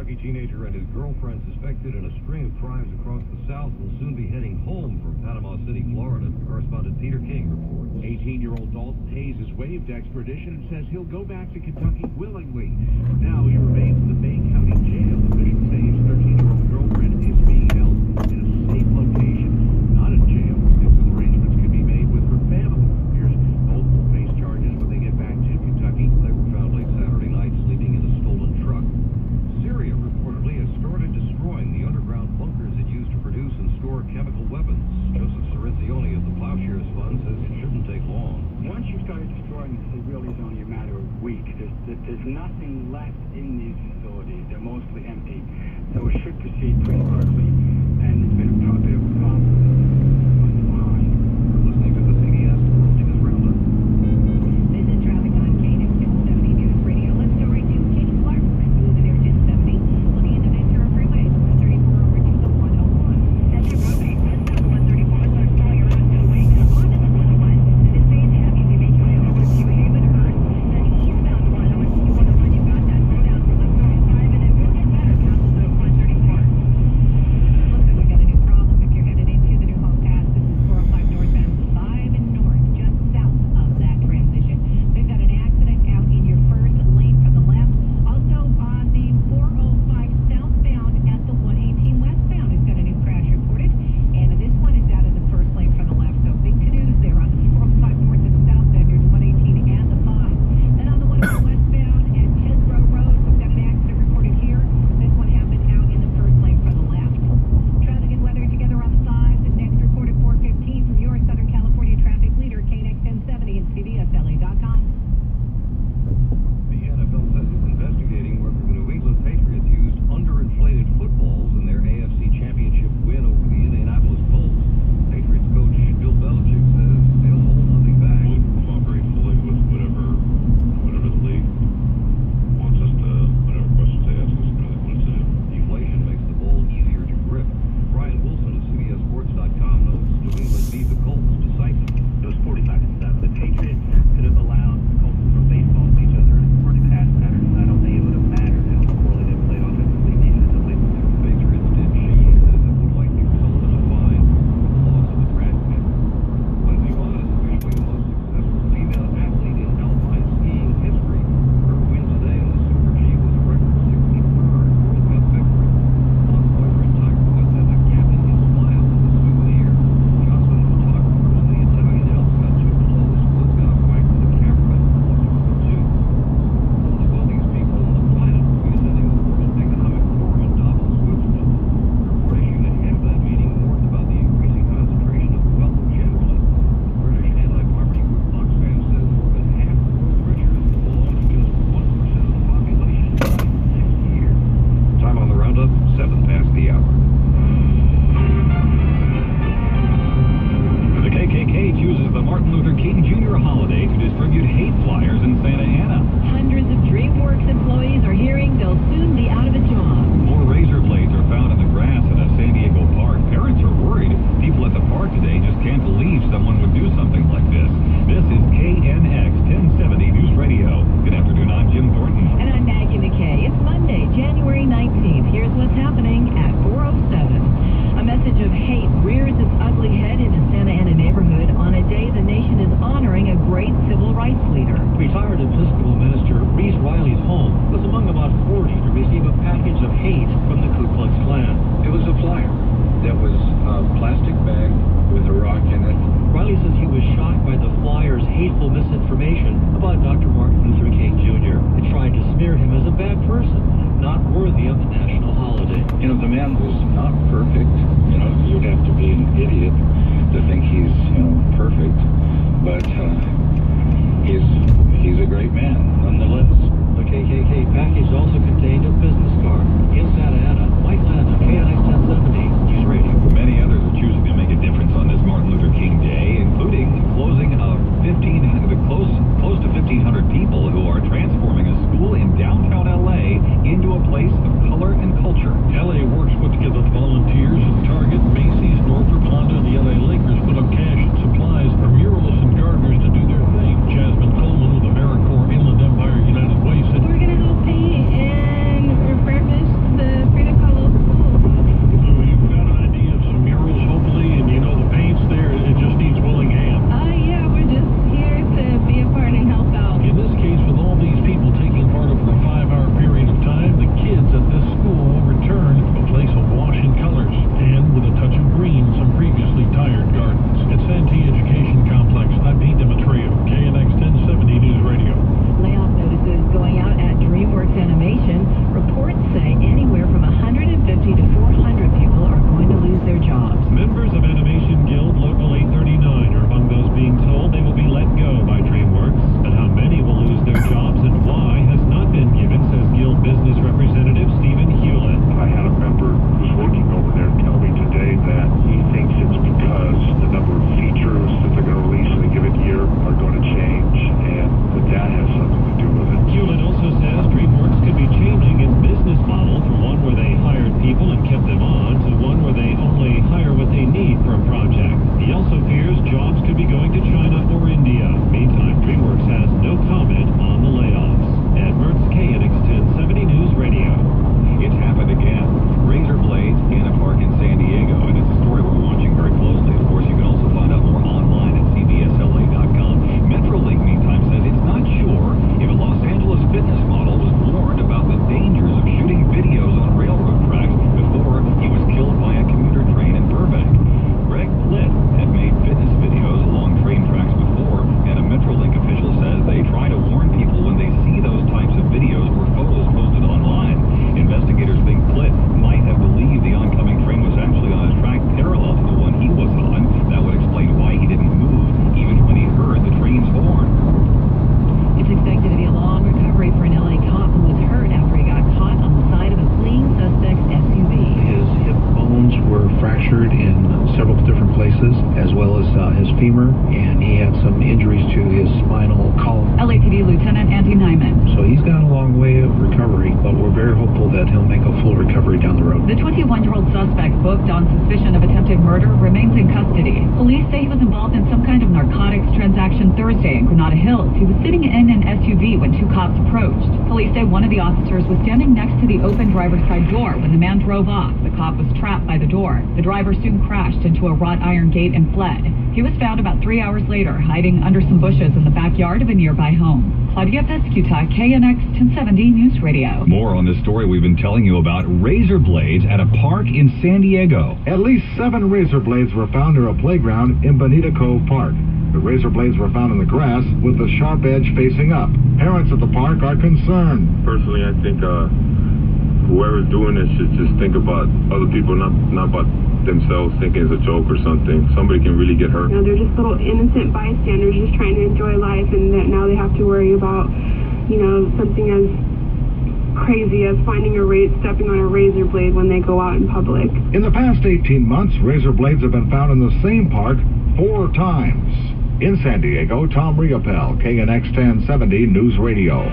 Kentucky teenager and his girlfriend suspected in a string of crimes across the South will soon be heading home from Panama City, Florida. Correspondent Peter King reports. 18-year-old Dalton Hayes has waived extradition and says he'll go back to Kentucky willingly. Now he remains in the Bay County Jail. Officials say his 13-year-old girlfriend is being held in a safe location, not a jail. Until arrangements can be made with her family. It appears both will face charges when they get back to Kentucky. They were found late Saturday night sleeping in a stolen truck. Syria reportedly has started destroying the underground bunkers it used to produce and store chemical weapons. Joseph Cirincione of the Plowshares Fund says it shouldn't take long. Once you start destroying, it really is only a matter of weeks. There's nothing left in these facilities. They're mostly empty. So it should proceed pretty quickly, and it's been a bit of a problem. You're listening to the CBS World News Roundup. This is traffic on KNX 1070 News Radio. Let's go right to Katie Clark. Moving there 1070. Looking into Ventura Freeway, 134 over to the 101. That's your roadway. Westbound 134. Let's call your last away onto the 101. And it stays heavy. We make your way over to Havenhurst. Then eastbound 101. You've got that slowdown from the 45, and it will get better past the 134. Looks like we got a new problem if you're headed into the new home pass. This is 405 northbound 5 and north, just south of that transition. They've got an accident out in your first lane from the left. Also on the 405 southbound at the 118 westbound, it's got a new crash reported. And this one is out in the first lane from the left. So big to-dos there on the 405 north and southbound near the 118 and the 5. Then on the 101 westbound at Hillsborough Road, we've got an accident reported here. This one happened out in the first lane from the left. Traffic and weather together on the sides. And next reported 415 from your Southern California traffic leader, KNX 1070 and CBSLA.com. The NFL says it's investigating whether the New England Patriots used underinflated footballs in their AFC Championship win over the Indianapolis Colts. Patriots coach Bill Belichick says they'll hold nothing back. We'll cooperate fully with whatever the league wants us to, whatever questions they ask us, whatever they want us to do. Deflation makes the ball easier to grip. Brian Wilson of CBSSports.com notes New England beat the Colts decisively. It was 45-7. The Patriots could have allowed the Colts to throw baseballs to each other in running pass patterns. I don't think it would have mattered how poorly they played offensively, defensively. The Patriots did cheese as it would likely result in a fine for the loss of the track meet. Lindsey Vonn is officially the most successful female athlete in alpine skiing history. Her win today in the Super G was a record 63rd World Cup victory. Vonn's boyfriend Tiger Woods has a gap in his smile as a souvenir. Jocelyn photographers in the Italian Alps got too close. Woods got whacked with a camera and lost too. One of the wealthiest people on the planet will be attending the World Economic Forum in Davos, Switzerland. Reporting ahead of that meeting warned about the increasing concentration of wealth generally. British anti-poverty group Oxfam says more than half the world's riches will belong to just 1% of the population next year. Time on the roundup, 7 past the hour. The KKK chooses the Martin Luther King Jr. holiday to distribute hate flyers in Santa Ana. Hundreds of DreamWorks employees are hearing they'll soon be out of a job. More razor blades are found in the grass at a San Diego park. Parents are worried. People at the park today just can't believe someone would do something like this. This is KNX 1070 News Radio. Good afternoon, I'm Jim Thornton. And I'm Maggie McKay. It's Monday, January 19th. Here's what's happening at 4:07. A message of hate rears its ugly head in a Santa Ana neighborhood on a day the nation is honoring a great civil rights leader. Retired Episcopal minister Reese Riley's home was among about 40 to receive a package of hate from the Ku Klux Klan. It was a flyer that was a plastic bag with a rock in it. Riley says he was shocked by the flyer's hateful misinformation about Dr. Martin Luther King Jr. and tried to smear him as a bad person, not worthy of the national holiday. You know, the man was not perfect. You know, you'd have to be an idiot to think he's, perfect. But he's a great man, nonetheless. The KKK package also contained a business card. In Santa Ana, Mike Landon, KNX 1070 News Radio. Many others are choosing to make a difference on this Martin Luther King Day, including closing close to 1,500 people who are transforming a school in downtown LA into a place of color femur, and he had some injuries to his spinal column. LAPD Lieutenant Andy Nyman. So he's got a long way of recovery, but we're very hopeful that he'll make a full recovery down the road. The 21-year-old suspect booked on suspicion of attempted murder remains in custody. Police say he was involved in some kind of narcotics transaction Thursday in Granada Hills. He was sitting in an SUV when two cops approached. Police say one of the officers was standing next to the open driver's side door when the man drove off. The cop was trapped by the door. The driver soon crashed into a wrought iron gate and fled. He was found about 3 hours later, hiding under some bushes in the backyard of a nearby home. Claudia Pescuta, KNX 1070 News Radio. More on this story we've been telling you about razor blades at a park in San Diego. At least 7 razor blades were found near a playground in Bonita Cove Park. The razor blades were found in the grass with the sharp edge facing up. Parents at the park are concerned. Personally, I think whoever's doing this should just think about other people, not about themselves, thinking it's a joke or something. Somebody can really get hurt. You know, they're just little innocent bystanders just trying to enjoy life, and that now they have to worry about, you know, something as crazy as stepping on a razor blade when they go out in public. In the past 18 months, razor blades have been found in the same park 4 times. In San Diego, Tom Riopel, KNX 1070 News Radio.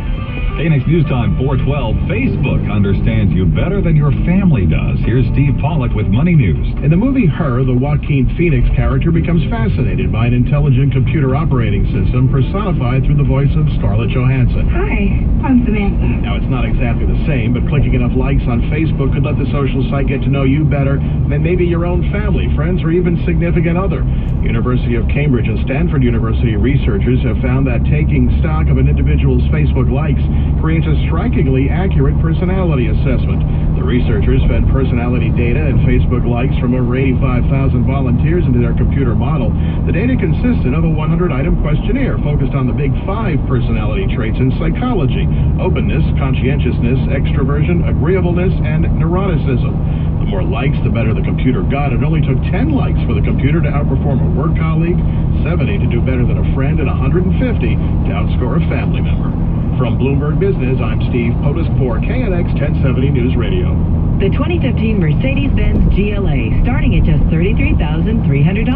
KNX News Time 412. Facebook understands you better than your family does. Here's Steve Pollack with Money News. In the movie Her, the Joaquin Phoenix character becomes fascinated by an intelligent computer operating system personified through the voice of Scarlett Johansson. Hi, I'm Samantha. Now, it's not exactly the same, but clicking enough likes on Facebook could let the social site get to know you better than maybe your own family, friends, or even significant other. University of Cambridge and Stanford University researchers have found that taking stock of an individual's Facebook likes creates a strikingly accurate personality assessment. The researchers fed personality data and Facebook likes from over 85,000 volunteers into their computer model. The data consisted of a 100-item questionnaire focused on the big 5 personality traits in psychology: openness, conscientiousness, extroversion, agreeableness, and neuroticism. The more likes, the better the computer got. It only took 10 likes for the computer to outperform a work colleague, 70 to do better than a friend, and 150 to outscore a family member. From Bloomberg Business, I'm Steve Potusk for KNX 1070 News Radio. The 2015 Mercedes-Benz GLA, starting at just $33,300.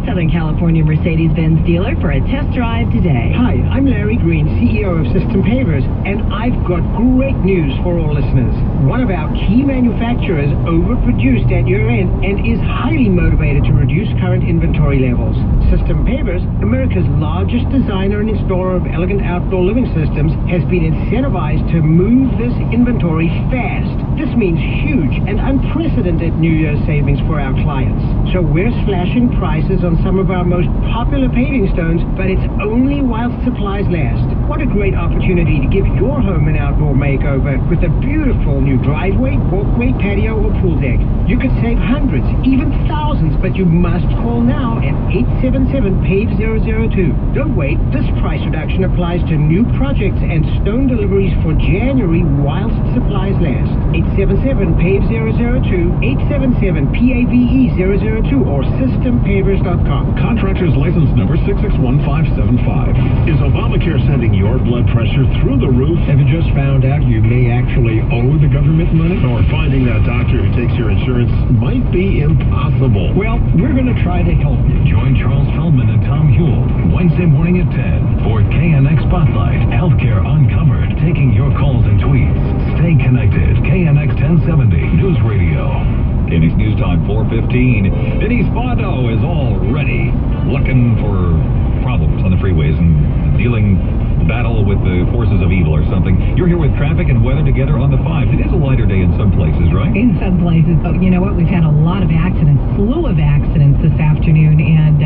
Southern California Mercedes-Benz dealer for a test drive today. Hi, I'm Larry Green, CEO of System Pavers, and I've got great news for all listeners. One of our key manufacturers overproduced at year-end and is highly motivated to reduce current inventory levels. System Pavers, America's largest designer and installer of elegant outdoor living systems, has been incentivized to move this inventory fast. This means huge and unprecedented New Year's savings for our clients. So we're slashing prices on some of our most popular paving stones, but it's only while supplies last. What a great opportunity to give your home an outdoor makeover with a beautiful new driveway, walkway, patio, or pool deck. You could save hundreds, even thousands, but you must call now at 877-PAVE-002. Don't wait. This price reduction applies to new projects and stone deliveries for January whilst supplies last. 877-PAVE-002, 877-PAVE-002, or SystemPavers.com. Contractor's license number 661575. Is Obamacare sending your blood pressure through the roof? Have you just found out you may actually owe the government money? Or finding that doctor who takes your insurance might be impossible? Well, we're going to try to help you. Join Charles Feldman and Tom Huell Wednesday morning at 10 for KNX Spotlight, Healthcare Uncovered, taking your calls and tweets. Stay connected. KNX 1070 News Radio. KNX News Time 4:15. Vinny Spado is all ready, looking for problems on the freeways and dealing battle with the forces of evil or something. You're here with traffic and weather together on the 5. It is a lighter day in some places, right? In some places, but you know what? We've had a lot of accidents, slew of accidents this afternoon, and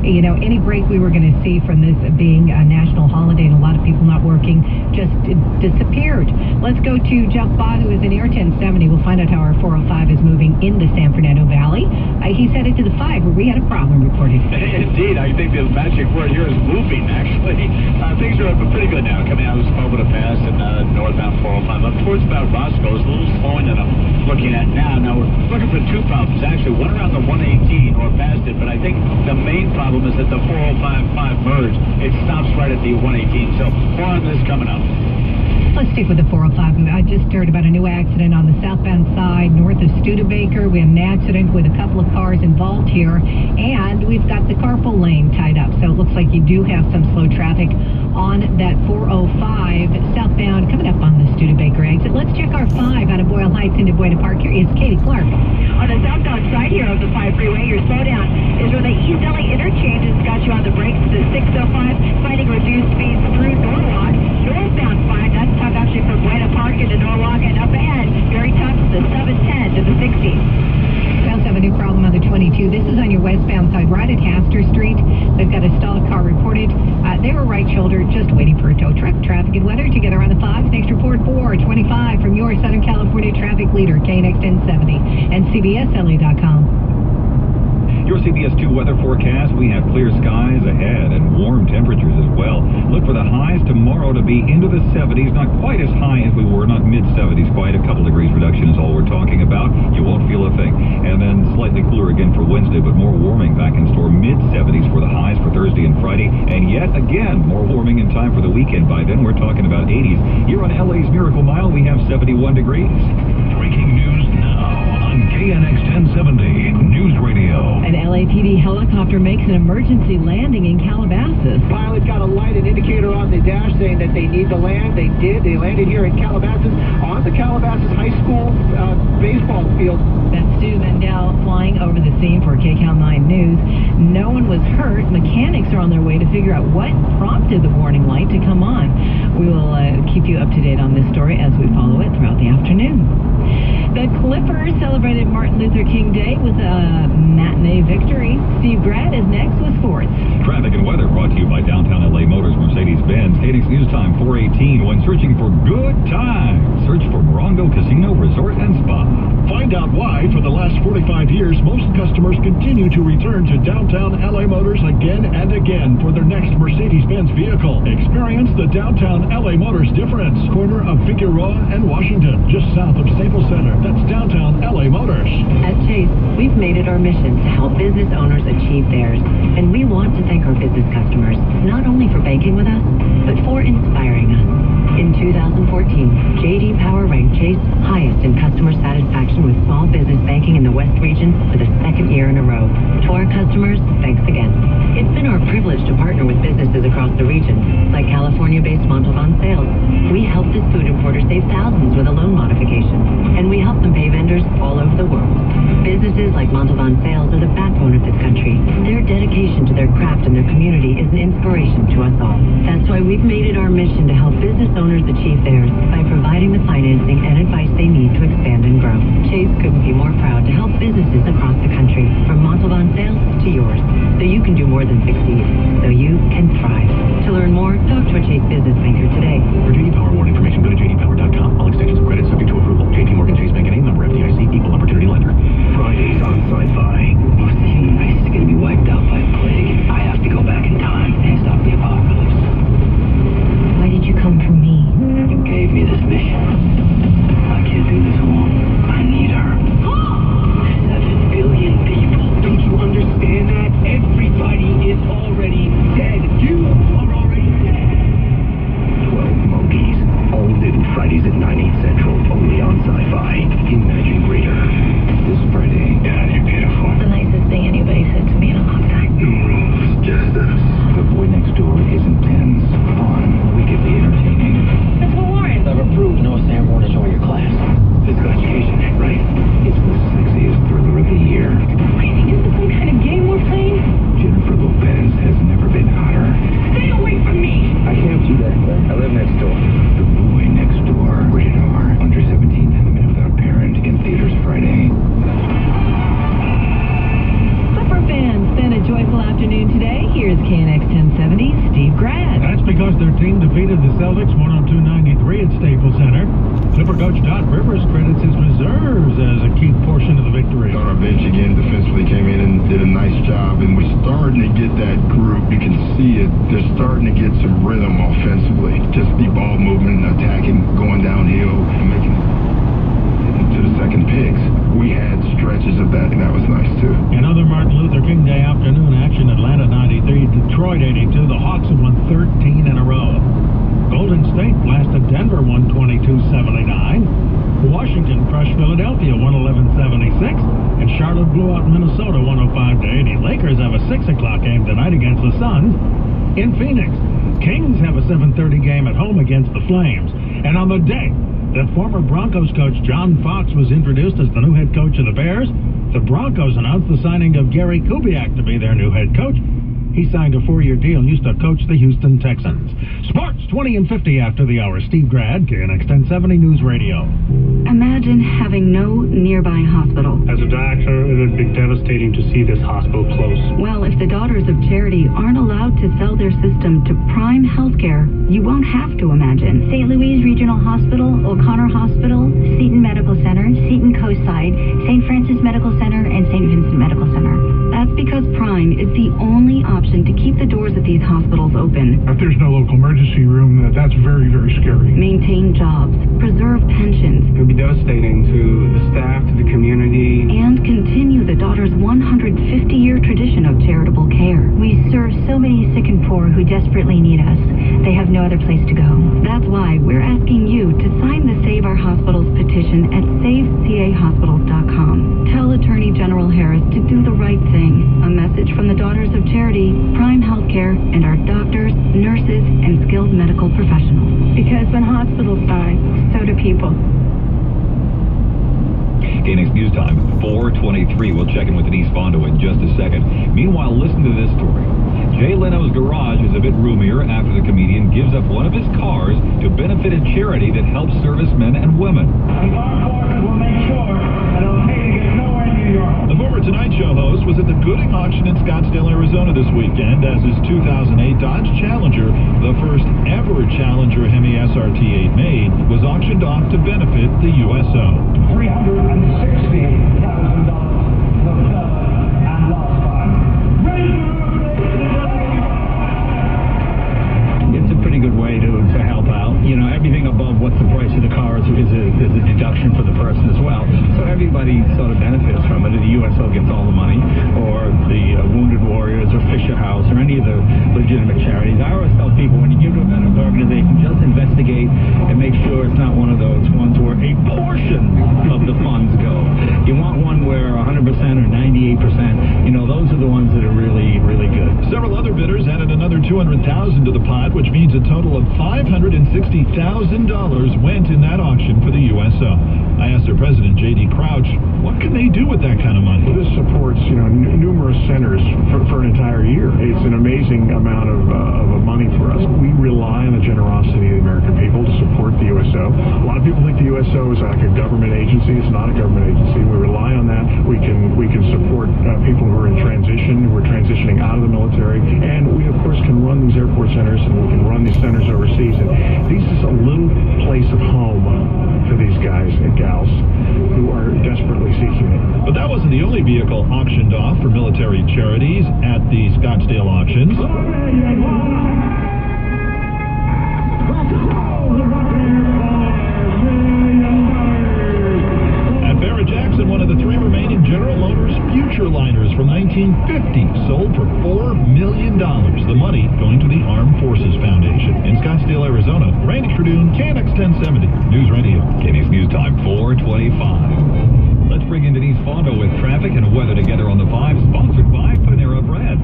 you know, any break we were going to see from this being a national holiday and a lot of people not working just disappeared. Let's go to Jeff Bott, who is in Air 1070. We'll find out how our 405 is moving into San Fernando Valley. He's headed to the 5, where we had a problem reported. Indeed, I think the magic word here is moving, actually. Things are pretty good now, coming out of Sloboda Pass and northbound 405 up towards about Roscoe's, a little slowing than I'm looking at now. Now, we're looking for 2 problems, actually. One around the 118 or past it, but I think the main problem is that the 405-5 merge. It stops right at the 118, so more on this coming up. Let's stick with the 405. I just heard about a new accident on the southbound side north of Studebaker. We have an accident with a couple of cars involved here, and we've got the carpool lane tied up. So it looks like you do have some slow traffic on that 405 southbound coming up on the Studebaker exit. Let's check our 5 out of Boyle Heights into Buena Park. Here is Katie Clark. On the southbound side here of the 5 freeway, your slowdown is where the East LA interchange has got you on the brakes to the 605, finding reduced speeds through Norwalk. Northbound 5, that's tough actually from Buena Park into Norwalk, and up ahead, very tough to the 710 to the 60. We also have a new problem on the 22. This is on your westbound side, right at Haster Street. They've got a stalled car reported. They were right shoulder, just waiting for a tow truck. Traffic and weather together on the 5. Next report 425 from your Southern California traffic leader, KNX 1070 and CBSLA.com. Your CBS 2 weather forecast, we have clear skies ahead and warm temperatures as well. Look for the highs tomorrow to be into the 70s, not quite as high as we were, not mid-70s quite. A couple degrees reduction is all we're talking about. You won't feel a thing. And then slightly cooler again for Wednesday, but more warming back in store. Mid-70s for the highs for Thursday and Friday. And yet again, more warming in time for the weekend. By then, we're talking about 80s. Here on LA's Miracle Mile, we have 71 degrees. Breaking news now on KNX 1070 News Radio. An LAPD helicopter makes an emergency landing in Calabasas. Pilot got a light and indicator on the dash saying that they need to land. They did. They landed here in Calabasas on the Calabasas High School baseball field. That's Stu Mendel flying over the scene for KCAL 9 News. No one was hurt. Mechanics are on their way to figure out what prompted the warning light to come on. We will keep you up to date on this story as we follow it throughout the afternoon. The Clippers celebrated Martin Luther King Day with a matinee victory. Steve Grad is next with sports. Traffic and weather brought to you by Downtown LA Motors Mercedes-Benz. KNX News Time 418. When searching for good times, search for Morongo Casino Resort and Spa. Find out why, for the last 45 years, most customers continue to return to Downtown LA Motors again and again for their next Mercedes-Benz vehicle. Experience the Downtown LA Motors difference. Corner of Figueroa and Washington, just south of Staples Center. That's Downtown LA Motors. At Chase, we've made it our mission to help business owners achieve theirs. And we want to thank our business customers, not only for banking with us, but for inspiring us. In 2014, J.D. Power ranked Chase highest in customer satisfaction with small business banking in the West region for the second year in a row. To our customers, thanks again. It's been our privilege to partner with businesses across the region, like California-based Montalban Sales. We helped this food importer save thousands with a loan modification, and we help them pay vendors all over the world. Businesses like Montalban Sales are the backbone of this country. Their dedication to their craft and their community is an inspiration to us all. That's why we've made it our mission to help business owners achieve theirs by providing the financing and advice they need to expand and grow. Chase couldn't be more proud to help businesses across the country, from Montalban Sales to yours, so you can do more than succeed, so you can thrive. To learn more, talk to a Chase business banker today. For JD Power more information, go to jdpower.com. All extensions and credits subject to approval. JP Morgan Chase Bank and name number FDIC, equal opportunity lender. Fridays on Sci-Fi. Most of the human race is going to be wiped out by a plague. I have to go back in time and stop the apocalypse. Why did you come for me? You gave me this mission. I can't do this alone. I need her. 7 billion people. Don't you understand that? Everybody is already dead. You are already dead. 12 Monkeys. All new Fridays at 9, 8 Central. Only on Sci-Fi. Imagine greater. This Friday. God, you're beautiful. The nicest thing anybody said to me in a long time. No rules, just us. The Boy Next Door is intense, fun, wickedly entertaining. Principal Warren. I've approved Noah Sanborn to join your class. Physical education, right? It's the sexiest thriller of the year. What do you think? Is this some kind of game we're playing? Jennifer Lopez has never been hotter. Stay away from me! I can't do that. I live next door. The Boy Next Door. Rated R. Under 17 and a minute without a parent. In theaters Friday. Clipper fans, spend a joyful afternoon today. Here's KNX 1070, Steve Grad. That's because their team defeated the Celtics 102-93 at Staples Center. Clipper coach Doc Rivers credits his reserves as a key portion of the victory. Our bench again defensively came in and did a nice job, and we're starting to get that group. You can see it. They're starting to get some rhythm offensively. Just the ball movement, attacking, going downhill, and making to the second picks. We had stretches of that, and that was nice too. In other Martin Luther King Day afternoon action, Atlanta 93, Detroit 82. The Hawks have won 13 in a row. Golden State blasted Denver 120. Charlotte blew out Minnesota 105-80. Lakers have a 6 o'clock game tonight against the Suns. In Phoenix, Kings have a 7:30 game at home against the Flames. And on the day that former Broncos coach John Fox was introduced as the new head coach of the Bears, the Broncos announced the signing of Gary Kubiak to be their new head coach. He signed a 4-year deal and used to coach the Houston Texans. Sports 20 and 50 after the hour. Steve Grad, KNX 1070 News Radio. Imagine having no nearby hospital. As a doctor, it would be devastating to see this hospital close. Well, if the Daughters of Charity aren't allowed to sell their system to Prime Healthcare, you won't have to imagine. St. Louis Regional Hospital, O'Connor Hospital, Seton Medical Center, Seton Coastside, St. Francis Medical Center, and St. Vincent Medical Center. That's because Prime is the only option to keep the doors at these hospitals open. If there's no local emergency room, that's very, very scary. Maintain jobs, preserve pensions. It would be devastating to the staff, to the community. And continue the Daughters' 150-year tradition of charitable care. We serve so many sick and poor who desperately need us. They have no other place to go. That's why we're asking you to sign the Save Our Hospitals petition at SaveCAHospitals.com. Tell Attorney General Harris to do the right thing. A message from the Daughters of Charity, Prime Healthcare, and our doctors, nurses, and skilled medical professionals. Because when hospitals die, so do people. KNX News Time, 4:23. We'll check in with Denise Fondo in just a second. Meanwhile, listen to this story. Jay Leno's garage is a bit roomier after the comedian gives up one of his cars to benefit a charity that helps servicemen and women. Will make sure that it'll pay to get nowhere in New York. The former Tonight Show host was at the Gooding auction in Scottsdale, Arizona this weekend as his 2008 Dodge Challenger, the first ever Challenger Hemi SRT8 made, was auctioned off to benefit the USO. $360,000 and lost fund. It's a pretty good way to help out. You know, everything above what the price of the car is a deduction for the person as well. So everybody sort of benefits from it. The USO gets all the money, or the Wounded Warriors, or Fisher House, or any of the legitimate charities. I always tell people, when you give to a veterans organization, just investigate and make sure it's not one of those ones where a portion of the funds go. You want one where 100% or 98%, you know, those are the ones that are really, really good. Several other bidders added another $200,000 to the pot, which means a total of $560,000 went in that auction for the USO. I asked their president, J.D. Crouch, what can they do with that kind of money? Well, this supports, numerous centers for an entire year. It's an amazing amount of money for us. We rely on the generosity of the American people to support the USO. A lot of people think the USO is like a government agency. It's not a government agency. We rely on that. We can support people who are in transition, who are transitioning out of the military, and we of course can run these airport centers, and we can run these centers overseas. And this is a little place of home for these guys and gals who are desperately seeking it. But that wasn't the only vehicle auctioned off for military charities at the Scottsdale auctions. At Barrett Jackson, one of the three remaining General Motors Future Liners from 1950 sold for $4 million. The money going to the Armed Forces Foundation. In Scottsdale, Arizona, Randy Tradoon, KNX 1070 News Radio. KNX News Time, 4:25. Let's bring in Denise Fondo with traffic and weather together on the 5, sponsored by Panera Bread.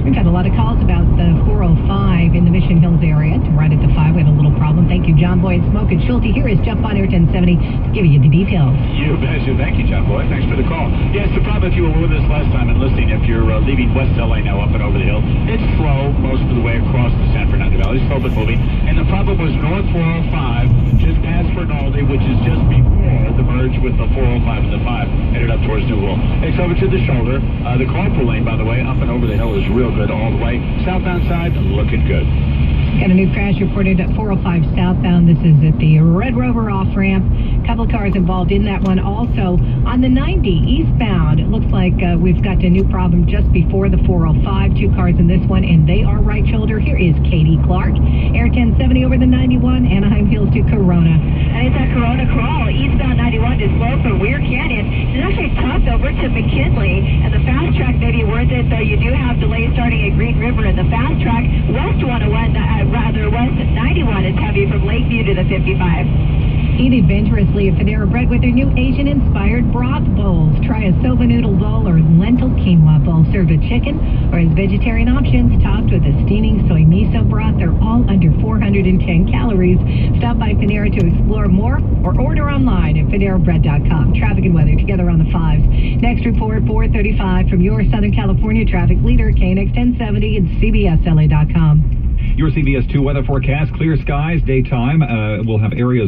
We've had a lot of calls about the 405 in the Mission Hills area. Right at the 5, we had a little problem. Thank you, John Boy and Smoke and Schulte. Here is Jeff Bonner, 1070, to give you the details. You betcha. Thank you, John Boy. Thanks for the call. Yes, the problem, if you were with us last time and listening, if you're leaving West LA now up and over the hill, it's slow most of the way across the San Fernando Valley. Slow but moving. And the problem was North 405, just past Fernaldi, which is just before the merge with the 405 and the 5, headed up towards New World. It's over to the shoulder. The carpool lane, by the way, up and over the hill is real good all the way. Southbound side, looking good. Got a new crash reported at 405 southbound. This is at the Red Rover off-ramp. Couple cars involved in that one. Also, on the 90 eastbound, it looks like we've got a new problem just before the 405. 2 cars in this one, and they are right shoulder. Here is Katie Clark. Air 1070 over the 91, Anaheim Hills to Corona. And it's that Corona crawl. Eastbound 91 is slow for Weir Canyon. It's actually topped over to McKinley. And the fast track may be worth it, though you do have delays starting at Green River. And the fast track, West 101, West 91 is heavy from Lakeview to the 55. Eat adventurously at Panera Bread with their new Asian-inspired broth bowls. Try a soba noodle bowl or lentil quinoa bowl served with chicken or as vegetarian options topped with a steaming soy miso broth. They're all under 410 calories. Stop by Panera to explore more or order online at PaneraBread.com. Traffic and weather together on the 5s. Next report, 4:35 from your Southern California traffic leader, KNX 1070 and CBSLA.com. Your CBS 2 weather forecast, clear skies, daytime. We'll have areas